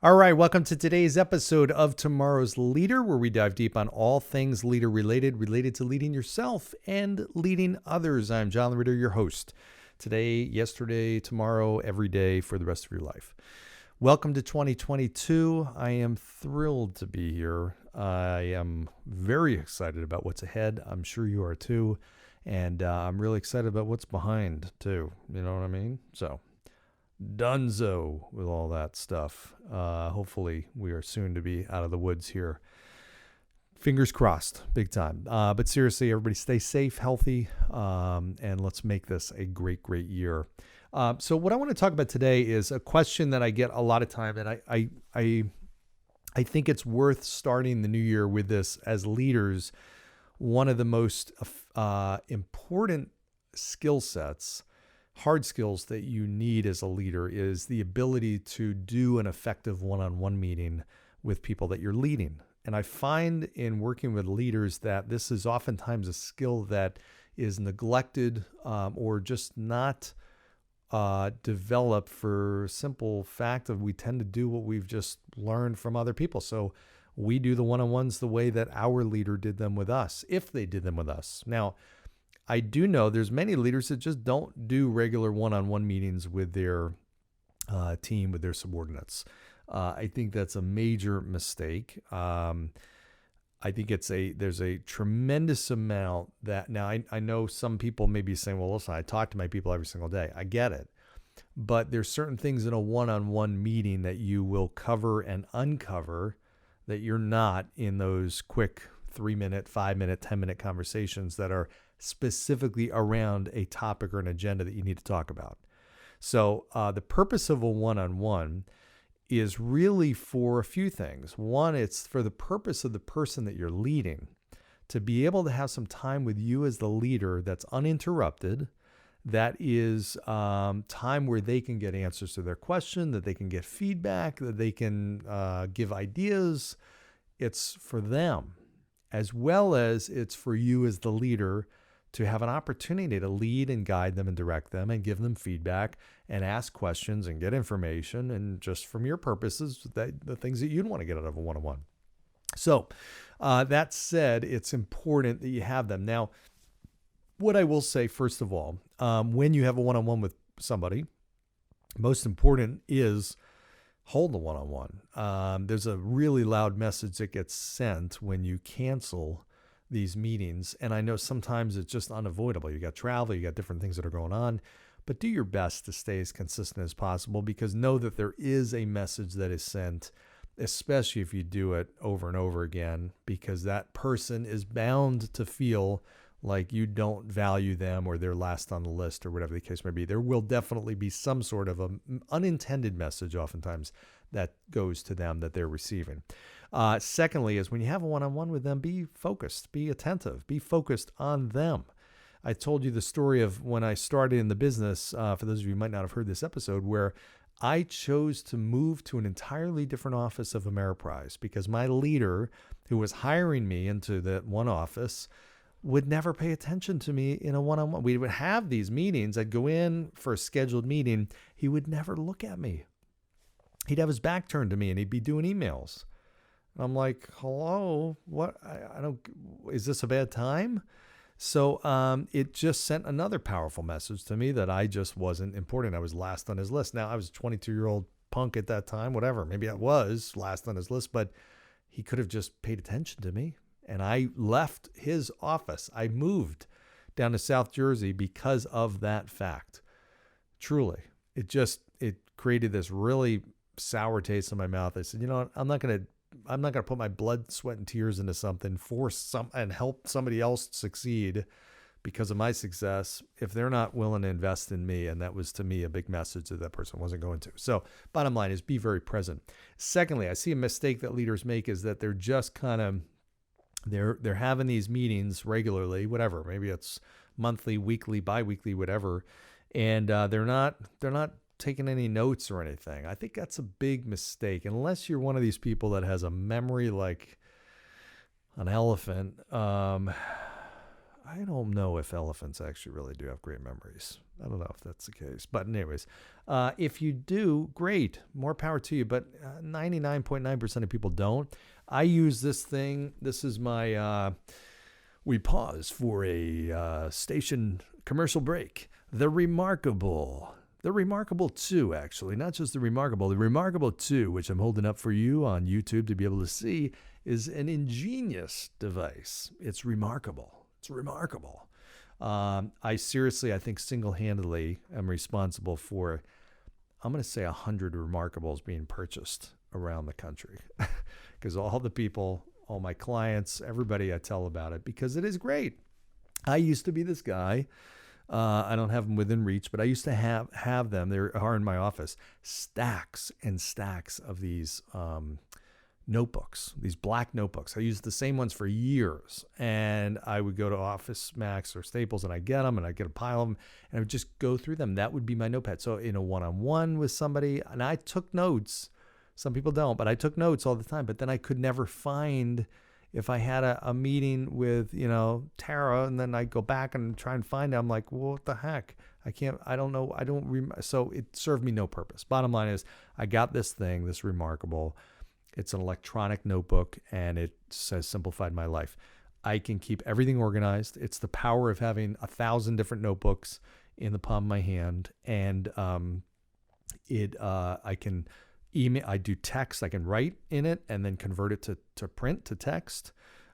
All right, welcome to today's episode of Tomorrow's Leader, where we dive deep on all things leader related to leading yourself and leading others. I'm John Laurito, your host. Today, yesterday, tomorrow, every day for the rest of your life. Welcome to 2022. I am thrilled to be here. I am very excited about what's ahead. I'm sure you are too. And I'm really excited about what's behind too. You know what I mean? So, Dunzo with all that stuff. Hopefully we are soon to be out of the woods here. Fingers crossed, big time. But seriously, everybody stay safe, healthy, and let's make this a great, great year. So what I want to talk about today is a question that I get a lot of time, and I think it's worth starting the new year with this as leaders. One of the most important skill sets, hard skills that you need as a leader is the ability to do an effective one-on-one meeting with people that you're leading. And I find in working with leaders that this is oftentimes a skill that is neglected or just not developed for simple fact of we tend to do what we've just learned from other people. So we do the one-on-ones the way that our leader did them with us, if they did them with us. Now, I do know there's many leaders that just don't do regular one-on-one meetings with their team, with their subordinates. I think that's a major mistake. I think there's a tremendous amount that now I know some people may be saying, well, listen, I talk to my people every single day. I get it. But there's certain things in a one-on-one meeting that you will cover and uncover that you're not in those quick 3-minute, 5-minute, 10-minute conversations that are specifically around a topic or an agenda that you need to talk about. So the purpose of a one-on-one is really for a few things. One, it's for the purpose of the person that you're leading to be able to have some time with you as the leader that's uninterrupted, that is time where they can get answers to their question, that they can get feedback, that they can give ideas. It's for them, as well as it's for you as the leader to have an opportunity to lead and guide them and direct them and give them feedback and ask questions and get information, and just from your purposes, the things that you'd want to get out of a one-on-one. So that said, it's important that you have them. Now, what I will say, first of all, when you have a one-on-one with somebody, most important is hold the one-on-one. There's a really loud message that gets sent when you cancel these meetings. And I know sometimes it's just unavoidable. You got travel, you got different things that are going on, but do your best to stay as consistent as possible, because know that there is a message that is sent, especially if you do it over and over again, because that person is bound to feel like you don't value them or they're last on the list or whatever the case may be. There will definitely be some sort of an unintended message oftentimes that goes to them that they're receiving. Secondly, is when you have a one-on-one with them, be focused, be attentive, be focused on them. I told you the story of when I started in the business, for those of you who might not have heard this episode, where I chose to move to an entirely different office of Ameriprise because my leader, who was hiring me into that one office, would never pay attention to me in a one-on-one. We would have these meetings. I'd go in for a scheduled meeting. He would never look at me. He'd have his back turned to me and he'd be doing emails. I'm like, hello, what? I don't, is this a bad time? So it just sent another powerful message to me that I just wasn't important. I was last on his list. Now, I was a 22-year-old punk at that time, whatever. Maybe I was last on his list, but he could have just paid attention to me. And I left his office. I moved down to South Jersey because of that fact. Truly, it created this really sour taste in my mouth. I said, you know what? I'm not going to put my blood, sweat, and tears into something and help somebody else succeed because of my success if they're not willing to invest in me. And that was, to me, a big message that person wasn't going to. So bottom line is be very present. Secondly, I see a mistake that leaders make is that they're just kind of, they're having these meetings regularly, whatever, maybe it's monthly, weekly, biweekly, whatever. And they're not taking any notes or anything. I think that's a big mistake. Unless you're one of these people that has a memory like an elephant, I don't know if elephants actually really do have great memories. I don't know if that's the case. But anyways, if you do, great. More power to you. But 99.9% of people don't. I use this thing. This is my, we pause for a station commercial break. The Remarkable 2, actually. Not just the Remarkable 2, which I'm holding up for you on YouTube to be able to see, is an ingenious device. It's remarkable. It's remarkable. I think single-handedly am responsible for, I'm going to say 100 Remarkables being purchased around the country. Because all the people, all my clients, everybody I tell about it, because it is great. I used to be this guy. I don't have them within reach, but I used to have them. They are in my office. Stacks and stacks of these notebooks, these black notebooks. I used the same ones for years, and I would go to Office Max or Staples, and I get them, and I get a pile of them, and I would just go through them. That would be my notepad. So in a one-on-one with somebody, and I took notes. Some people don't, but I took notes all the time. But then I could never find, if I had a meeting with, Tara, and then I go back and try and find it, I'm like, well, what the heck? I don't know. So it served me no purpose. Bottom line is, I got this thing, this Remarkable. It's an electronic notebook, and it has simplified my life. I can keep everything organized. It's the power of having 1,000 different notebooks in the palm of my hand. And I can email, I do text, I can write in it and then convert it to print, to text.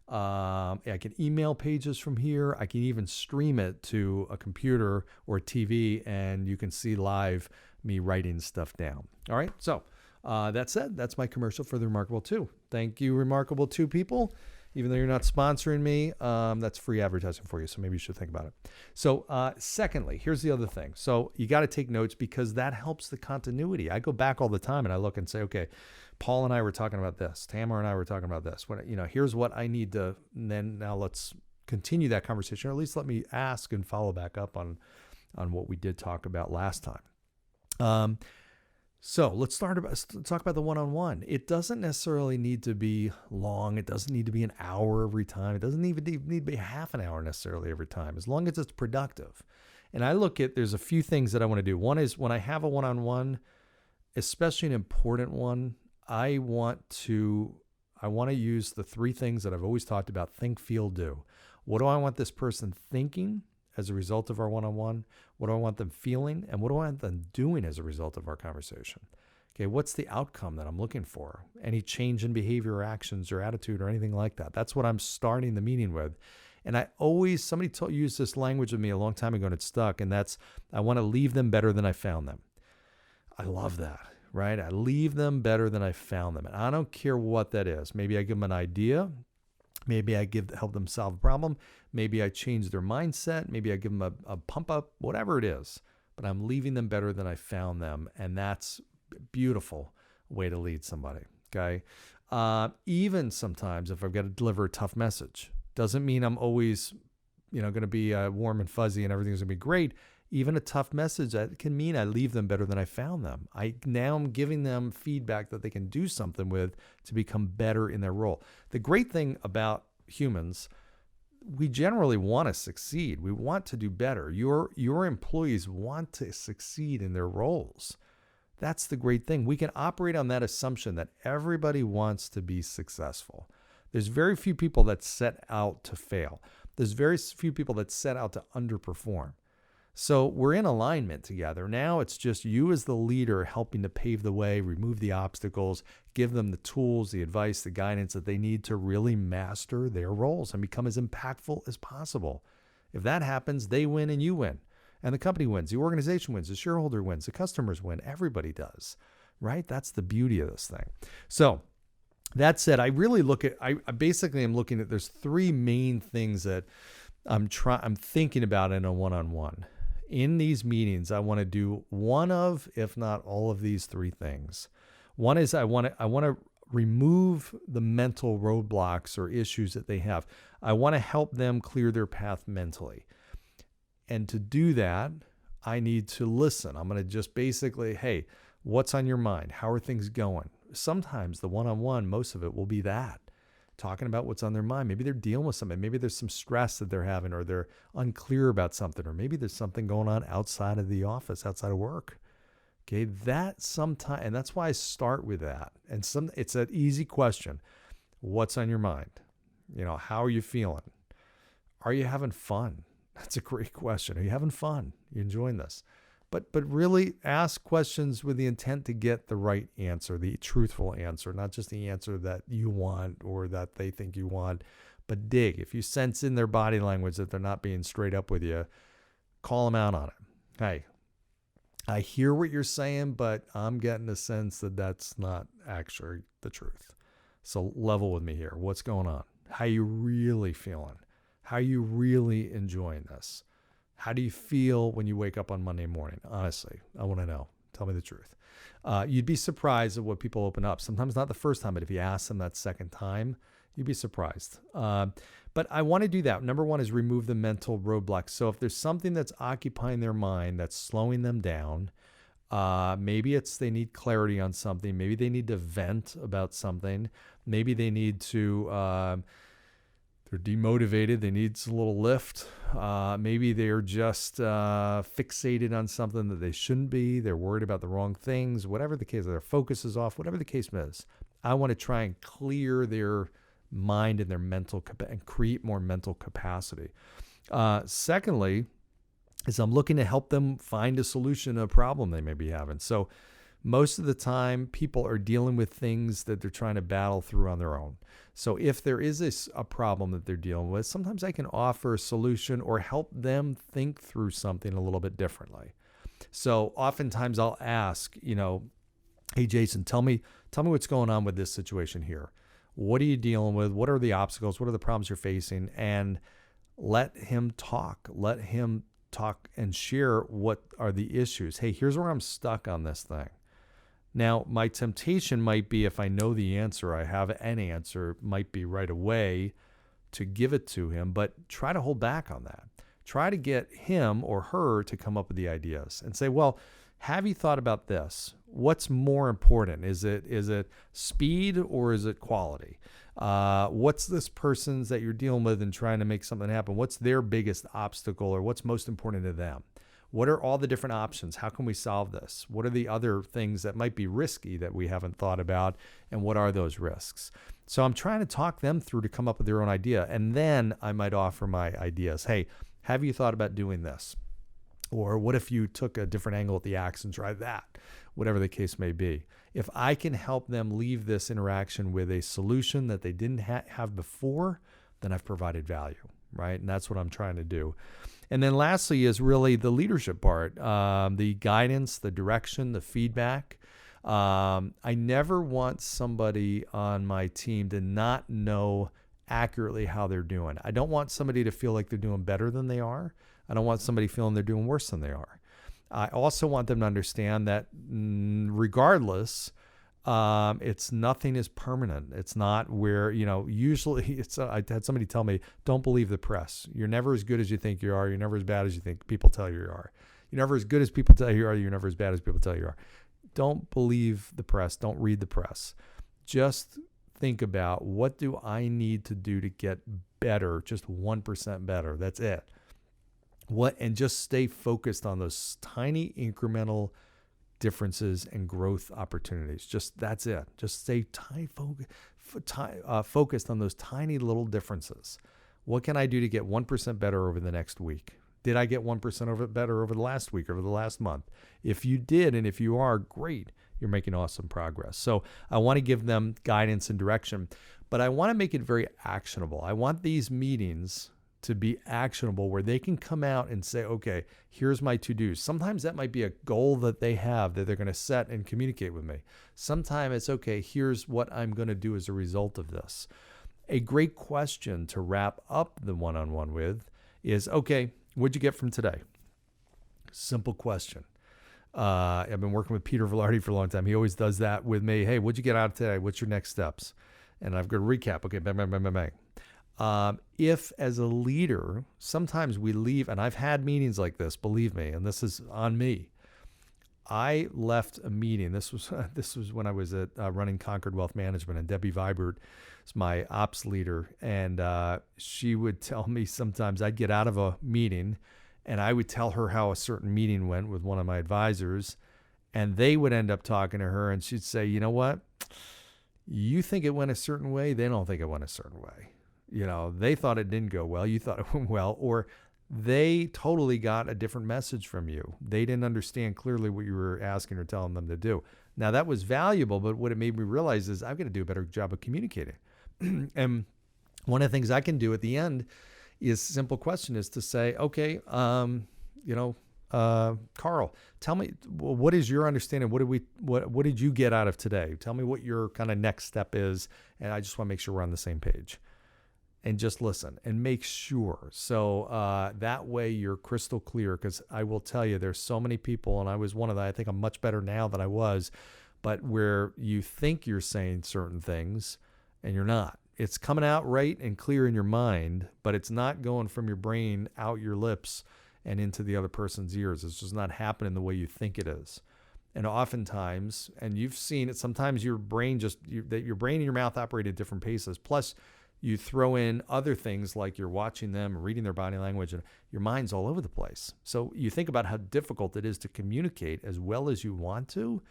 I can email pages from here. I can even stream it to a computer or a TV, and you can see live me writing stuff down. All right. So that said, that's my commercial for the Remarkable 2. Thank you, Remarkable 2 people. Even though you're not sponsoring me, that's free advertising for you. So maybe you should think about it. So secondly, here's the other thing. So you got to take notes, because that helps the continuity. I go back all the time and I look and say, okay, Paul and I were talking about this. Tamara and I were talking about this. Here's what I need to, and then now let's continue that conversation, or at least let me ask and follow back up on what we did talk about last time. So let's talk about the one-on-one. It doesn't necessarily need to be long. It doesn't need to be an hour every time. It doesn't even need to be half an hour necessarily every time, as long as it's productive. And I look at, there's a few things that I want to do. One is, when I have a one-on-one, especially an important one, I want to use the 3 things that I've always talked about: think, feel, do. What do I want this person thinking as a result of our one-on-one? What do I want them feeling? And what do I want them doing as a result of our conversation? Okay, what's the outcome that I'm looking for? Any change in behavior or actions or attitude or anything like that? That's what I'm starting the meeting with. And somebody used this language with me a long time ago, and it stuck, and that's, I want to leave them better than I found them. I love that, right? I leave them better than I found them. And I don't care what that is. Maybe I give them an idea. Maybe I help them solve a problem. Maybe I change their mindset. Maybe I give them a pump up, whatever it is. But I'm leaving them better than I found them. And that's a beautiful way to lead somebody, okay? Even sometimes if I've got to deliver a tough message, doesn't mean I'm always, going to be warm and fuzzy and everything's going to be great. Even a tough message, that can mean I leave them better than I found them. Now I'm giving them feedback that they can do something with to become better in their role. The great thing about humans, we generally want to succeed. We want to do better. Your employees want to succeed in their roles. That's the great thing. We can operate on that assumption that everybody wants to be successful. There's very few people that set out to fail. There's very few people that set out to underperform. So we're in alignment together. Now it's just you as the leader helping to pave the way, remove the obstacles, give them the tools, the advice, the guidance that they need to really master their roles and become as impactful as possible. If that happens, they win and you win. And the company wins, the organization wins, the shareholder wins, the customers win, everybody does, right? That's the beauty of this thing. So that said, I really I basically am looking at, there's 3 main things that I'm thinking about in a one-on-one. In these meetings, I want to do one of, if not all of these 3 things. One is I want to remove the mental roadblocks or issues that they have. I want to help them clear their path mentally. And to do that, I need to listen. I'm going to just basically, hey, what's on your mind? How are things going? Sometimes the one-on-one, most of it will be that. talking about what's on their mind. Maybe they're dealing with something. Maybe there's some stress that they're having, or they're unclear about something, or maybe there's something going on outside of the office, outside of work. Okay, and that's why I start with that. And it's an easy question. What's on your mind? How are you feeling? Are you having fun? That's a great question. Are you having fun? Are you enjoying this? But really ask questions with the intent to get the right answer, the truthful answer, not just the answer that you want or that they think you want, but dig. If you sense in their body language that they're not being straight up with you, call them out on it. Hey, I hear what you're saying, but I'm getting the sense that that's not actually the truth. So level with me here. What's going on? How are you really feeling? How are you really enjoying this? How do you feel when you wake up on Monday morning? Honestly, I want to know. Tell me the truth. You'd be surprised at what people open up. Sometimes not the first time, but if you ask them that second time, you'd be surprised. But I want to do that. Number one is remove the mental roadblocks. So if there's something that's occupying their mind, that's slowing them down, maybe it's they need clarity on something. Maybe they need to vent about something. Maybe they need to... they're demotivated. They need a little lift. Maybe they're just fixated on something that they shouldn't be. They're worried about the wrong things. Whatever the case, their focus is off. Whatever the case is, I want to try and clear their mind and their mental and create more mental capacity. Secondly, is I'm looking to help them find a solution to a problem they may be having. So most of the time, people are dealing with things that they're trying to battle through on their own. So if there is a problem that they're dealing with, sometimes I can offer a solution or help them think through something a little bit differently. So oftentimes I'll ask, hey, Jason, tell me what's going on with this situation here. What are you dealing with? What are the obstacles? What are the problems you're facing? And let him talk. Let him talk and share what are the issues. Hey, here's where I'm stuck on this thing. Now, my temptation might be, if I know the answer, I have an answer, might be right away to give it to him, but try to hold back on that. Try to get him or her to come up with the ideas and say, well, have you thought about this? What's more important? Is it speed or is it quality? What's this person's that you're dealing with and trying to make something happen? What's their biggest obstacle or what's most important to them? What are all the different options? How can we solve this? What are the other things that might be risky that we haven't thought about? And what are those risks? So I'm trying to talk them through to come up with their own idea. And then I might offer my ideas. Hey, have you thought about doing this? Or what if you took a different angle at the axe and tried that? Whatever the case may be. If I can help them leave this interaction with a solution that they didn't have before, then I've provided value, right? And that's what I'm trying to do. And then lastly is really the leadership part, the guidance, the direction, the feedback. I never want somebody on my team to not know accurately how they're doing. I don't want somebody to feel like they're doing better than they are. I don't want somebody feeling they're doing worse than they are. I also want them to understand that regardless, nothing is permanent. It's not where, usually I had somebody tell me, don't believe the press. You're never as good as you think you are. You're never as bad as you think people tell you you are. You're never as good as people tell you are. You're never as bad as people tell you are. Don't believe the press. Don't read the press. Just think about, what do I need to do to get better, just 1% better? That's it. And just stay focused on those tiny incremental differences and growth opportunities. That's it. Just stay focused on those tiny little differences. What can I do to get 1% better over the next week? Did I get 1% better over the last week, over the last month? If you did, and if you are, great. You're making awesome progress. So I want to give them guidance and direction, but I want to make it very actionable. I want these meetings to be actionable, where they can come out and say, okay, here's my to-dos. Sometimes that might be a goal that they have that they're going to set and communicate with me. Sometimes it's, okay, here's what I'm going to do as a result of this. A great question to wrap up the one-on-one with is, okay, what'd you get from today? Simple question. I've been working with Peter Velarde for a long time. He always does that with me. Hey, what'd you get out of today? What's your next steps? And I've got to recap. Okay, bang, bang, bang, bang, bang. If as a leader, sometimes we leave, and I've had meetings like this, believe me, and this is on me. I left a meeting. This was when I was at running Concord Wealth Management, and Debbie Vibert is my ops leader, and she would tell me sometimes I'd get out of a meeting, and I would tell her how a certain meeting went with one of my advisors, and they would end up talking to her, and she'd say, you know what? You think it went a certain way. They don't think it went a certain way. They thought it didn't go well. You thought it went well, or they totally got a different message from you. They didn't understand clearly what you were asking or telling them to do. Now, that was valuable, but what it made me realize is I've got to do a better job of communicating. And one of the things I can do at the end is simple question is to say, okay, Carl, tell me, what is your understanding? What did you get out of today? Tell me what your kind of next step is. And I just want to make sure we're on the same page. And just listen and make sure. So that way you're crystal clear, because I will tell you, there's so many people, and I was one of them. I think I'm much better now than I was, but where you think you're saying certain things and you're not. It's coming out right and clear in your mind, but it's not going from your brain out your lips and into the other person's ears. It's just not happening the way you think it is. And oftentimes, and you've seen it, sometimes your brain your brain and your mouth operate at different paces. Plus, you throw in other things like you're watching them, reading their body language, and your mind's all over the place. So you think about how difficult it is to communicate as well as you want to.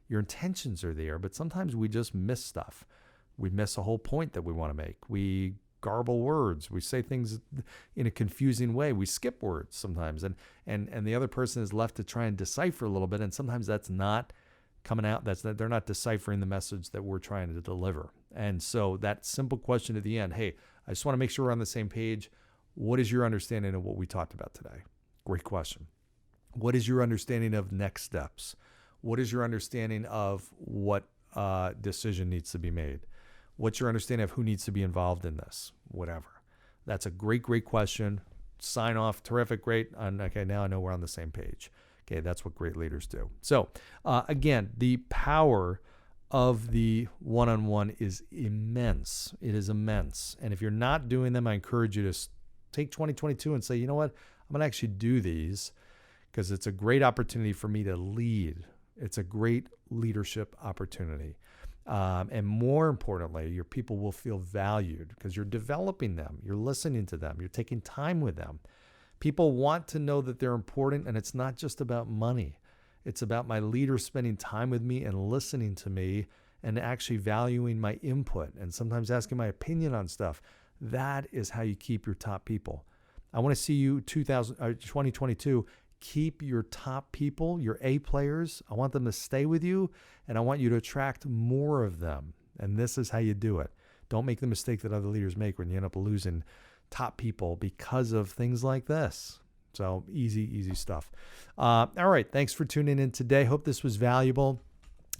Your intentions are there, but sometimes we just miss stuff. We miss a whole point that we want to make. We garble words. We say things in a confusing way. We skip words sometimes, and the other person is left to try and decipher a little bit, and sometimes that's not coming out. They're not deciphering the message that we're trying to deliver. And so that simple question at the end, hey, I just want to make sure we're on the same page. What is your understanding of what we talked about today? Great question. What is your understanding of next steps? What is your understanding of what decision needs to be made? What's your understanding of who needs to be involved in this? Whatever. That's a great, great question. Sign off. Terrific. Great. Okay, now I know we're on the same page. Okay, that's what great leaders do. So again, the power of the one-on-one is immense. It is immense. And if you're not doing them, I encourage you to take 2022 and say, you know what, I'm going to actually do these, because it's a great opportunity for me to lead. It's a great leadership opportunity. And more importantly, your people will feel valued because you're developing them. You're listening to them. You're taking time with them. People want to know that they're important, and it's not just about money. It's about my leaders spending time with me and listening to me and actually valuing my input and sometimes asking my opinion on stuff. That is how you keep your top people. I want to see you 2022 keep your top people, your A players. I want them to stay with you, and I want you to attract more of them. And this is how you do it. Don't make the mistake that other leaders make when you end up losing top people because of things like this. So easy stuff. All right. Thanks for tuning in today. Hope this was valuable.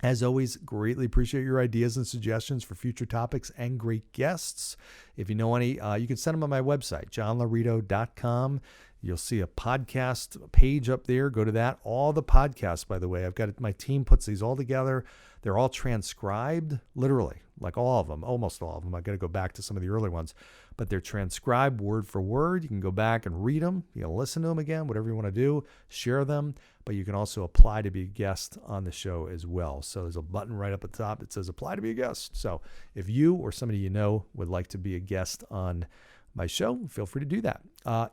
As always, greatly appreciate your ideas and suggestions for future topics and great guests. If you know any, you can send them on my website, johnlaurito.com. You'll see a podcast page up there. Go to that. All the podcasts, by the way, I've got my team puts these all together. They're all transcribed, literally, like all of them, almost all of them. I've got to go back to some of the early ones, but they're transcribed word for word. You can go back and read them. You can listen to them again, whatever you want to do, share them, but you can also apply to be a guest on the show as well. So there's a button right up at the top that says apply to be a guest. So if you or somebody you know would like to be a guest on my show, feel free to do that.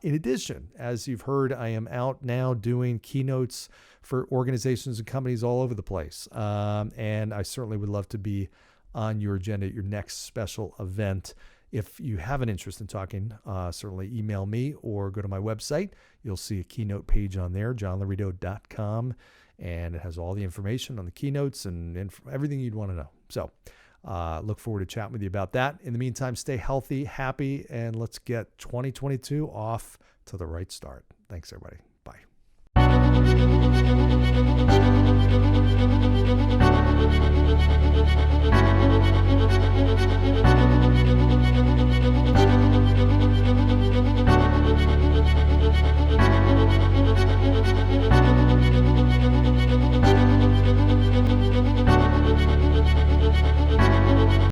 In addition, as you've heard, I am out now doing keynotes for organizations and companies all over the place. And I certainly would love to be on your agenda at your next special event. If you have an interest in talking, certainly email me or go to my website. You'll see a keynote page on there, johnlaurito.com, and it has all the information on the keynotes and everything you'd want to know. So look forward to chatting with you about that. In the meantime, stay healthy, happy, and let's get 2022 off to the right start. Thanks, everybody.